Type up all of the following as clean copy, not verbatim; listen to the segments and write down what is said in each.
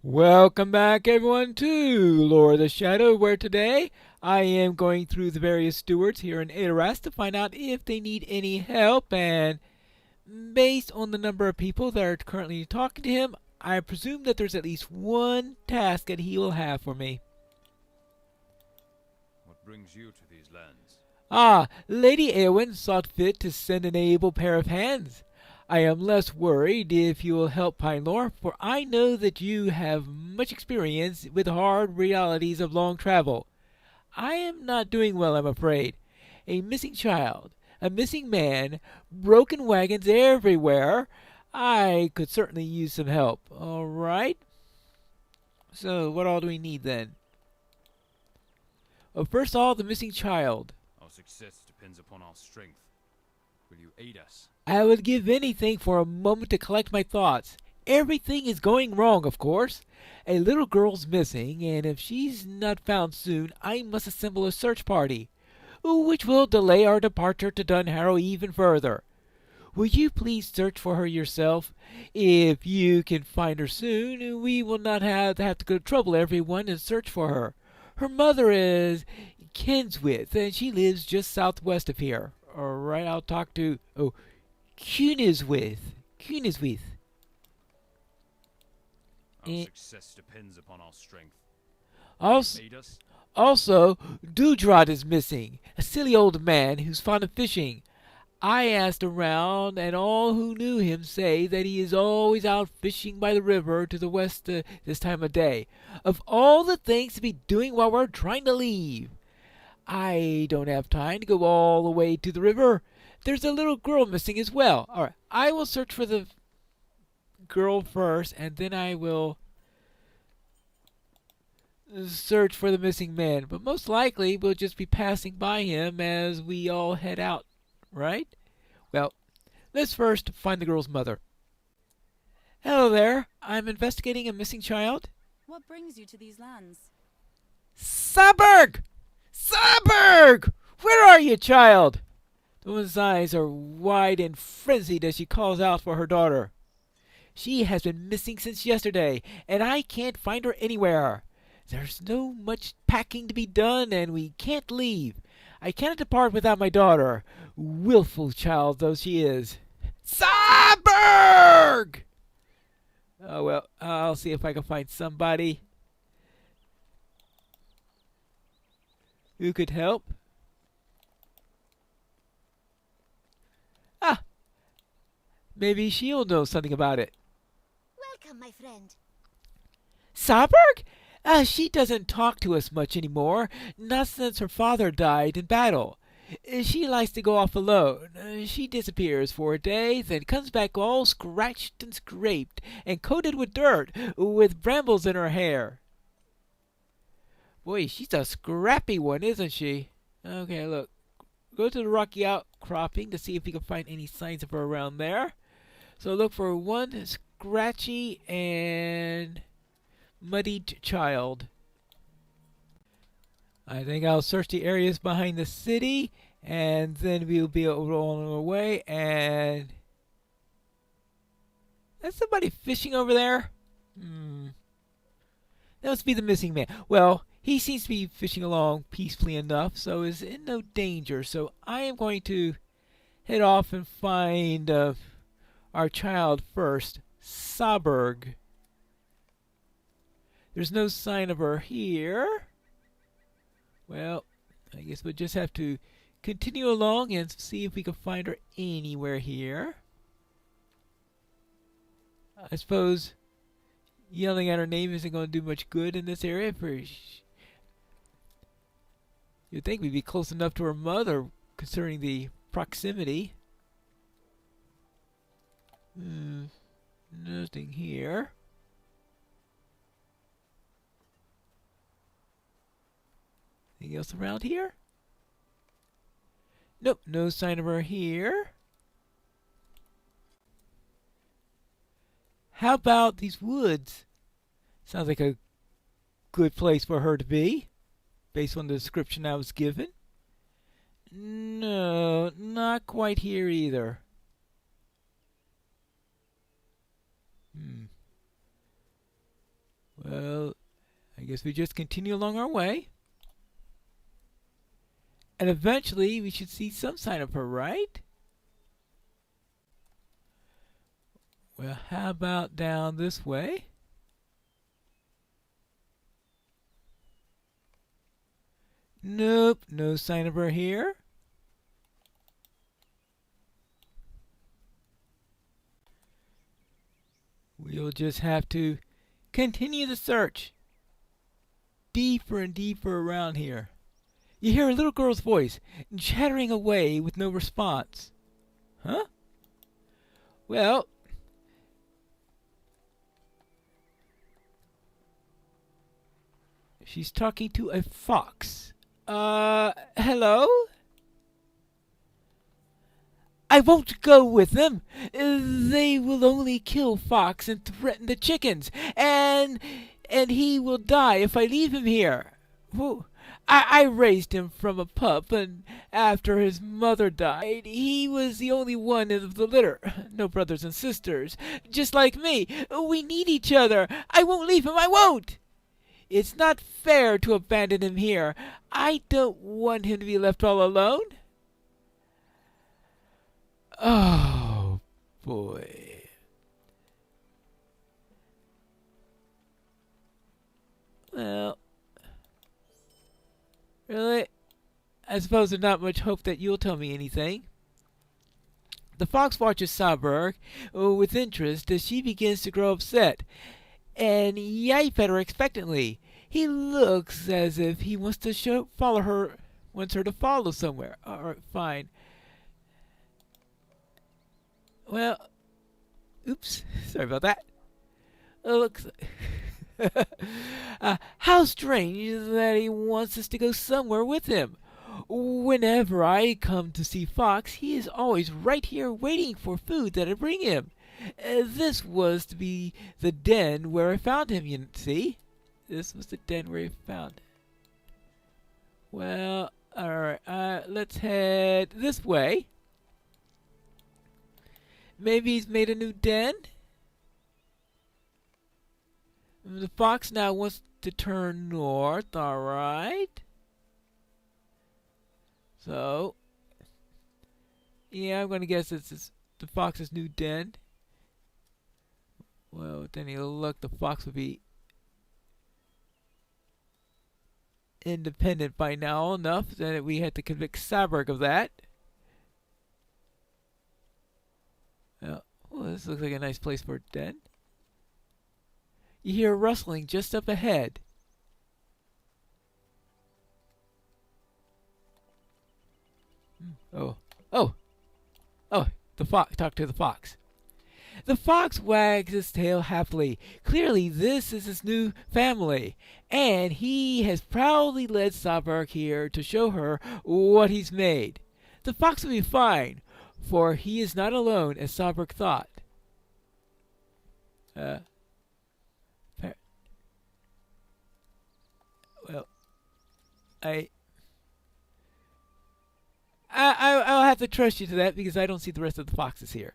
Welcome back, everyone, to Lore of the Shadow, where today I am going through the various stewards here in Adoras to find out if they need any help. And based on the number of people that are currently talking to him, I presume that there's at least one task that he will have for me. What brings you to these lands? Lady Eowyn sought fit to send an able pair of hands. I am less worried if you will help Pinelore, for I know that you have much experience with the hard realities of long travel. I am not doing well, I'm afraid. A missing child, a missing man, broken wagons everywhere. I could certainly use some help. All right. So, what all do we need then? First of all, the missing child. Our success depends upon our strength. Will you aid us? I would give anything for a moment to collect my thoughts. Everything is going wrong, of course. A little girl's missing, and if she's not found soon, I must assemble a search party, which will delay our departure to Dunharrow even further. Will you please search for her yourself? If you can find her soon, we will not have to go trouble everyone and search for her. Her mother is Kinswith, and she lives just southwest of here. All right, I'll talk to Kuniswith. Kuniswith. Our Eh, success depends upon our strength. Also, Aid us? also, Dewdrop is missing. A silly old man who's fond of fishing. I asked around, and all who knew him say that he is always out fishing by the river to the west this time of day. Of all the things to be doing while we're trying to leave, I don't have time to go all the way to the river. There's a little girl missing as well. All right, I will search for the girl first, and then I will search for the missing man. But most likely, we'll just be passing by him as we all head out, right? Well, let's first find the girl's mother. Hello there. I'm investigating a missing child. What brings you to these lands? Saberg! Saberg! Where are you, child? The woman's eyes are wide and frenzied as she calls out for her daughter. She has been missing since yesterday, and I can't find her anywhere. There's no much packing to be done, and we can't leave. I cannot depart without my daughter, willful child though she is. Saberg! Oh, well, I'll see if I can find somebody who could help. Ah, maybe she'll know something about it. Welcome, my friend. Saberg? She doesn't talk to us much anymore, not since her father died in battle. She likes to go off alone. She disappears for a day, then comes back all scratched and scraped, and coated with dirt, with brambles in her hair. Boy, she's a scrappy one, isn't she? Okay, look. Go to the rocky outcropping to see if we can find any signs of her around there. So look for one scratchy and muddied child. I think I'll search the areas behind the city, and then we'll be on our way. And there's somebody fishing over there. That must be the missing man. Well, he seems to be fishing along peacefully enough, so is in no danger. So I am going to head off and find our child first, Saberg. There's no sign of her here. Well, I guess we'll just have to continue along and see if we can find her anywhere here. I suppose yelling at her name isn't going to do much good in this area. You'd think we'd be close enough to her mother, considering the proximity. Nothing here. Anything else around here? Nope, no sign of her here. How about these woods? Sounds like a good place for her to be, based on the description I was given. No, not quite here either. Well, I guess we just continue along our way. And eventually we should see some sign of her, right? Well, how about down this way? Nope, no sign of her here. We'll just have to continue the search. Deeper and deeper around here. You hear a little girl's voice, chattering away with no response. Huh? Well, she's talking to a fox. Hello? I won't go with them. They will only kill Fox and threaten the chickens, and he will die if I leave him here. Whew. I raised him from a pup, and after his mother died, he was the only one of the litter. No brothers and sisters, just like me. We need each other. I won't leave him. I won't. It's not fair to abandon him here. I don't want him to be left all alone. Oh, boy. Well, really? I suppose there's not much hope that you'll tell me anything. The fox watches Saberg with interest as she begins to grow upset, and yipe at her expectantly. He looks as if he wants to follow her, wants her to follow somewhere. All right, fine. Well, oops, sorry about that. Looks. How strange that he wants us to go somewhere with him. Whenever I come to see Fox, he is always right here waiting for food that I bring him. This was to be the den where I found him, you see? This was the den where he found him. Well, alright, let's head this way. Maybe he's made a new den? The fox now wants to turn north, alright. So, yeah, I'm going to guess this is the fox's new den. Well, with any luck, the fox would be independent by now enough that we had to convict Saberg of that. Well, this looks like a nice place for a den. You hear a rustling just up ahead. Oh, the fox. Talk to the fox. The fox wags his tail happily. Clearly, this is his new family, and he has proudly led Saberg here to show her what he's made. The fox will be fine, for he is not alone, as Saberg thought. Well, I'll have to trust you to that because I don't see the rest of the foxes here.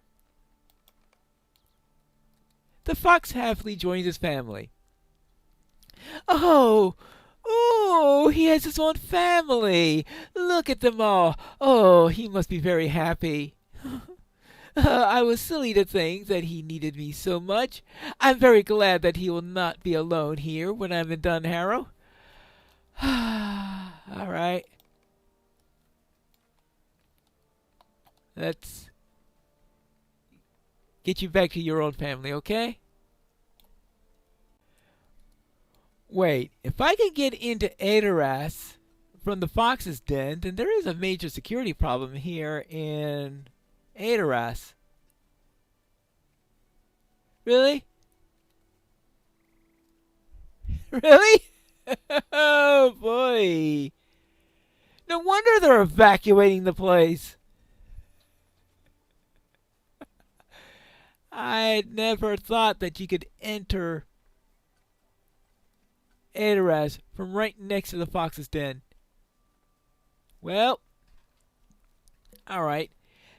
The fox happily joins his family. Oh, he has his own family. Look at them all. Oh, he must be very happy. I was silly to think that he needed me so much. I'm very glad that he will not be alone here when I'm in Dunharrow. All right. Let's get you back to your own family, okay? Wait, if I can get into Adoras from the fox's den, then there is a major security problem here in Adoras. Really? Really? Oh boy. No wonder they're evacuating the place. I never thought that you could enter Adoras from right next to the fox's den. Well, alright.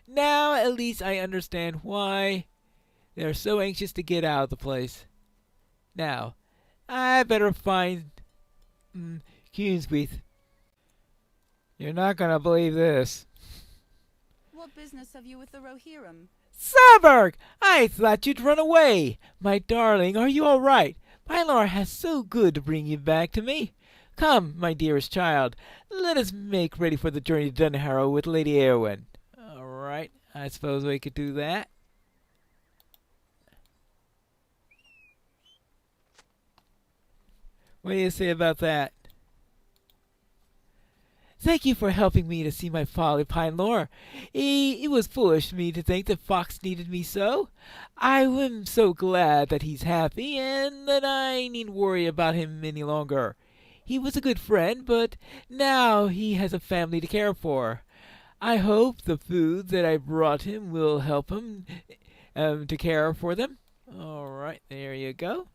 Now at least I understand why they're so anxious to get out of the place. Now, I better find Kunsweeth. You're not gonna believe this. What business have you with the Rohirrim? Saberg! I thought you'd run away. My darling, are you all right? Pilar has so good to bring you back to me. Come, my dearest child, let us make ready for the journey to Dunharrow with Lady Eowyn. All right, I suppose we could do that. What do you say about that? Thank you for helping me to see my father, Pinelore. It was foolish of me to think that Fox needed me so. I am so glad that he's happy and that I needn't worry about him any longer. He was a good friend, but now he has a family to care for. I hope the food that I brought him will help him to care for them. All right, there you go.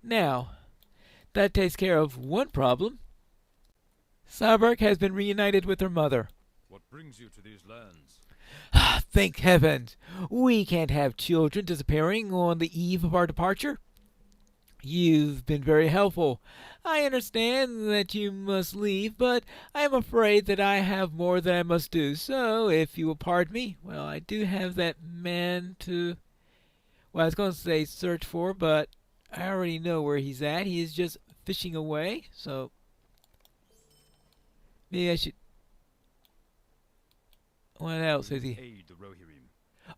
Now, that takes care of one problem. Saberg has been reunited with her mother. What brings you to these lands? Thank heavens! We can't have children disappearing on the eve of our departure. You've been very helpful. I understand that you must leave, but I am afraid that I have more that I must do. So, if you will pardon me, well, I do have that man to... Well, I was going to say search for, but I already know where he's at. He is just fishing away, so maybe I should... What else is he? Aid the Rohirrim.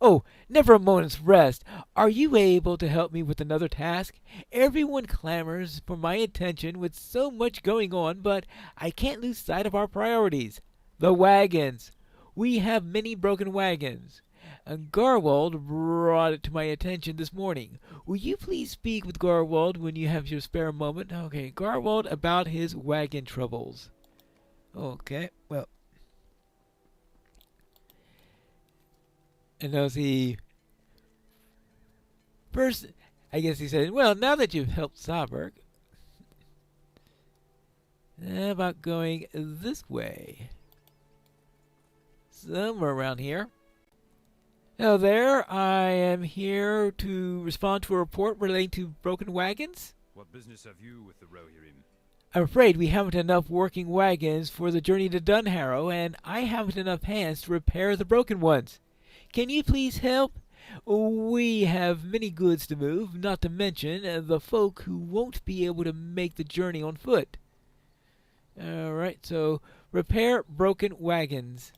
Oh, never a moment's rest. Are you able to help me with another task? Everyone clamors for my attention with so much going on, but I can't lose sight of our priorities. The wagons. We have many broken wagons. And Garwald brought it to my attention this morning. Will you please speak with Garwald when you have your spare moment? Okay, Garwald about his wagon troubles. Okay, well. And knows he... First, I guess he said, well, now that you've helped Saberg, how about going this way? Somewhere around here. Hello there, I am here to respond to a report relating to broken wagons. What business have you with the Rohirrim? I'm afraid we haven't enough working wagons for the journey to Dunharrow, and I haven't enough hands to repair the broken ones. Can you please help? We have many goods to move, not to mention the folk who won't be able to make the journey on foot. Alright, so repair broken wagons.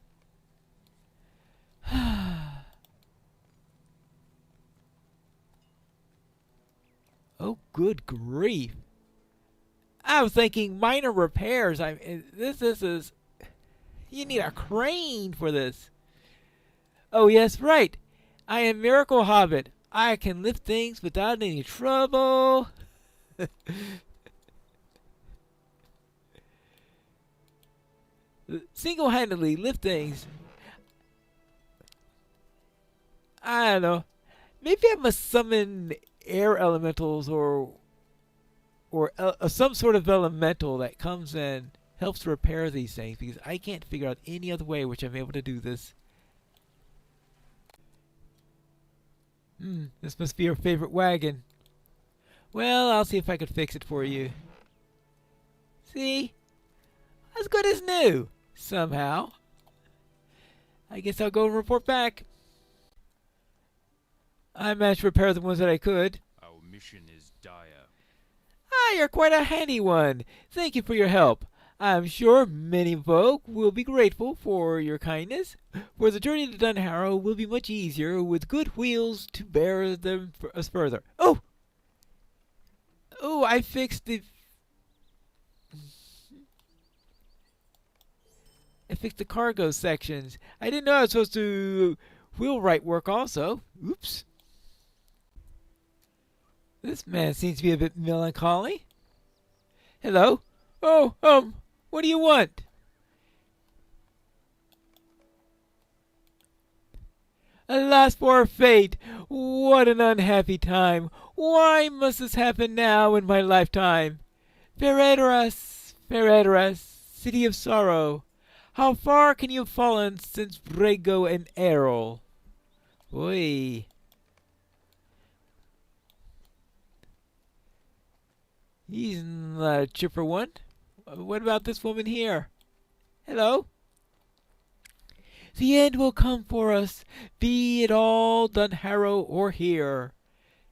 Oh, good grief. I was thinking minor repairs. This is... You need a crane for this. Oh, yes, right. I am Miracle Hobbit. I can lift things without any trouble. Single-handedly lift things. I don't know. Maybe I must summon air elementals or some sort of elemental that comes and helps repair these things, because I can't figure out any other way which I'm able to do this. This must be your favorite wagon. Well, I'll see if I can fix it for you. See? As good as new, somehow. I guess I'll go and report back. I managed to repair the ones that I could. Our mission is dire. Ah, you're quite a handy one. Thank you for your help. I'm sure many folk will be grateful for your kindness, for the journey to Dunharrow will be much easier with good wheels to bear them us further. Oh! Oh, I fixed the... I fixed the cargo sections. I didn't know I was supposed to wheelwright work also. Oops. This man seems to be a bit melancholy. Hello? Oh, what do you want? Alas for our fate! What an unhappy time! Why must this happen now in my lifetime? Feredoras, Feredoras, city of sorrow, how far can you have fallen since Brego and Errol? Oy. He's not a chipper one. What about this woman here? Hello? The end will come for us, be it all Dunharrow or here.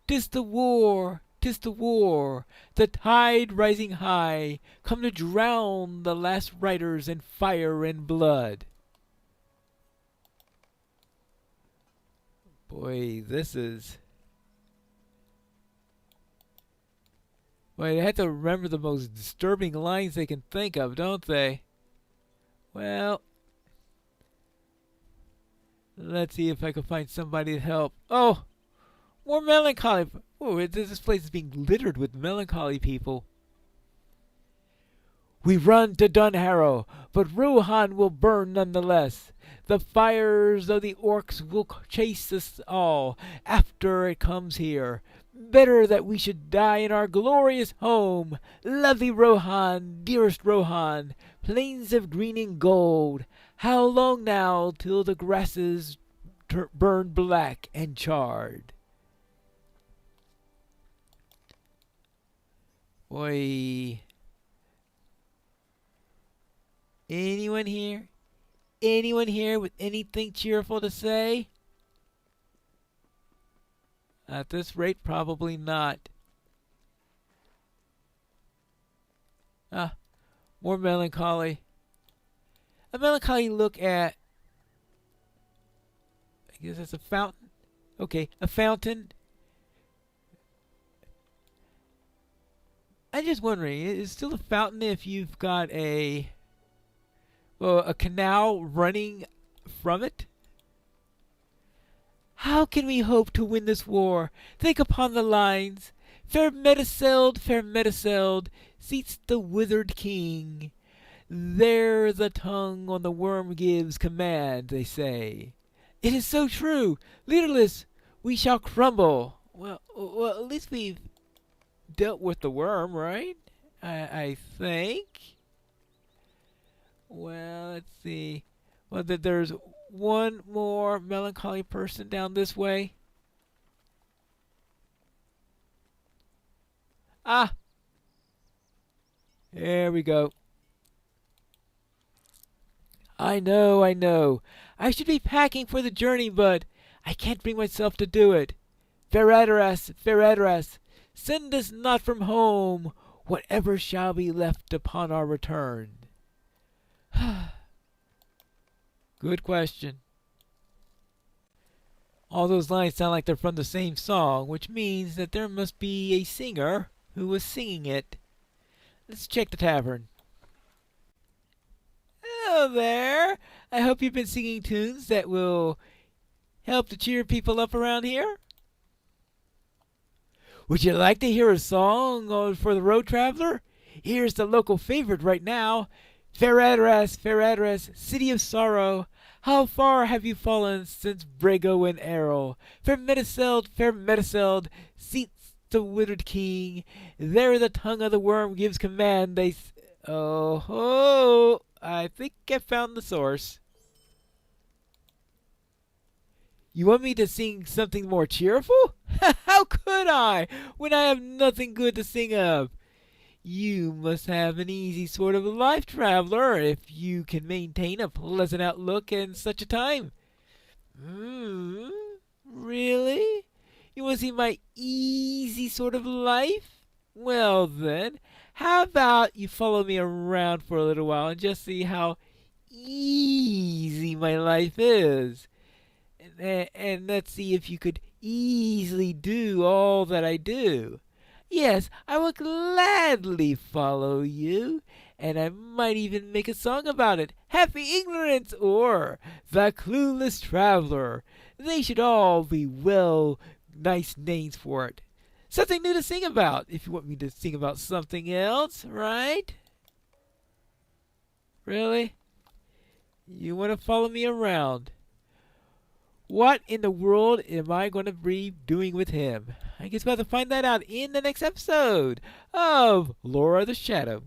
'Tis the war, 'tis the war, the tide rising high, come to drown the last riders in fire and blood. Boy, this is... Boy, they have to remember the most disturbing lines they can think of, don't they? Well, let's see if I can find somebody to help. Oh, more melancholy. Oh, this place is being littered with melancholy people. We run to Dunharrow, but Rohan will burn nonetheless. The fires of the orcs will chase us all after it comes here. Better that we should die in our glorious home. Lovely Rohan, dearest Rohan, plains of green and gold. How long now till the grasses burn black and charred? Boy. Anyone here? Anyone here with anything cheerful to say? At this rate, probably not. Ah, more melancholy. A melancholy look at... I guess it's a fountain. Okay, a fountain. I'm just wondering, is it still a fountain if you've got a canal running from it? How can we hope to win this war? Think upon the lines. Fair Mediceld, seats the withered king. There the tongue on the worm gives command, they say. It is so true. Leaderless, we shall crumble. Well, at least we've dealt with the worm, right? I think. Well, let's see. Well, there's one more melancholy person down this way. Ah! There we go. I know. I should be packing for the journey, but I can't bring myself to do it. Fair send us not from home, whatever shall be left upon our return. Good question. All those lines sound like they're from the same song, which means that there must be a singer who was singing it. Let's check the tavern. Hello there. I hope you've been singing tunes that will help to cheer people up around here. Would you like to hear a song for the road traveler? Here's the local favorite right now. Fair Address, city of sorrow, how far have you fallen since Brago and Errol? Fair Mediceld, seats the withered king. There the tongue of the worm gives command. Oh ho! I think I found the source. You want me to sing something more cheerful? How could I, when I have nothing good to sing of? You must have an easy sort of life, traveler, if you can maintain a pleasant outlook in such a time. Really? You want to see my easy sort of life? Well then, how about you follow me around for a little while and just see how easy my life is. And let's see if you could easily do all that I do. Yes, I will gladly follow you, and I might even make a song about it. Happy Ignorance, or The Clueless Traveler. They should all be nice names for it. Something new to sing about, if you want me to sing about something else, right? Really? You want to follow me around? What in the world am I going to be doing with him? I guess we'll have to find that out in the next episode of Lore of the Shadow.